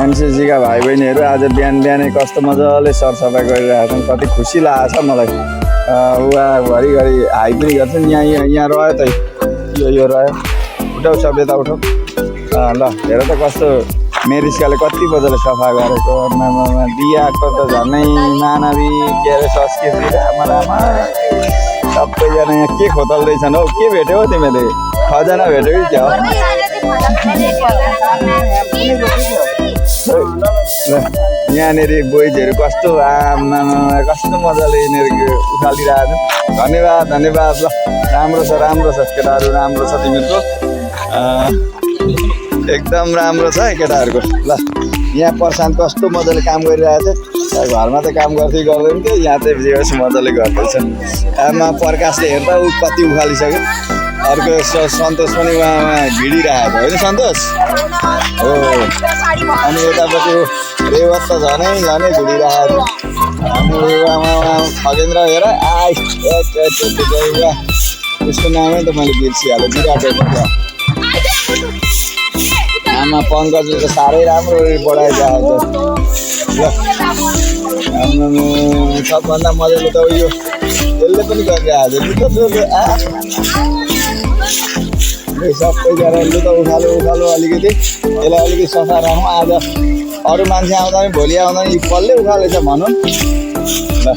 एमसीसीका भाइ बहिनीहरू आज बिहान बिहानै कस्तो मजाले सरसफाइ गरिरहेको छन्, कति खुसी लागेको छ मलाई। उहाँ घरिघरि हाइ पनि गर्छन्। यहाँ रह्यो त, यो रह्यो, उठाउ सब यता उठाउ। ल हेर त कस्तो मेरिस्काले कति मजाले सफा गरेको। दियाको त झन्नै मानवी के अरे संस्कृति रामा रामा। सबैजना यहाँ के खोतल्दैछन् हौ? के भेट्यौ हौ तिमीले? खजाना भेट्यौ कि क्या हो? यहाँनिर बोइजहरू कस्तो कस्तो मजाले यिनीहरू उखालिरहेको छ। धन्यवाद धन्यवाद। ल राम्रो छ केटाहरू, राम्रो छ तिमीहरूको, एकदम राम्रो छ है केटाहरूको। ल यहाँ प्रशान्त कस्तो मजाले काम गरिरहेको छ। घरमा त काम गर्दै गर्दैन थियो, यहाँ चाहिँ जे होस् मजाले गर्दैछ। आमा प्रकाशले हेर्दा ऊ कति उखालिसक्यो। अर्को सन्तोष पनि उहाँ भिडिरहेको होइन सन्तोष हो। अनि यतापट्टि रेवत त झनै भिडिरहेको छ। अनि खगेन्द्र हेर उसको नामै त मैले बिर्सिहालेँ, विराट। आमा पङ्कजले त साह्रै राम्रो बढाइरहेको छ। ल सबभन्दा मजाले त यो यसले पनि गरिरहेको छ। सबैजना लु त उखालो अलिकति, यसलाई अलिकति सफा राखौँ। आज अरू मान्छे आउँदा पनि भोलि आउँदा पनि पल्लै उखालेछ भनौँ। ल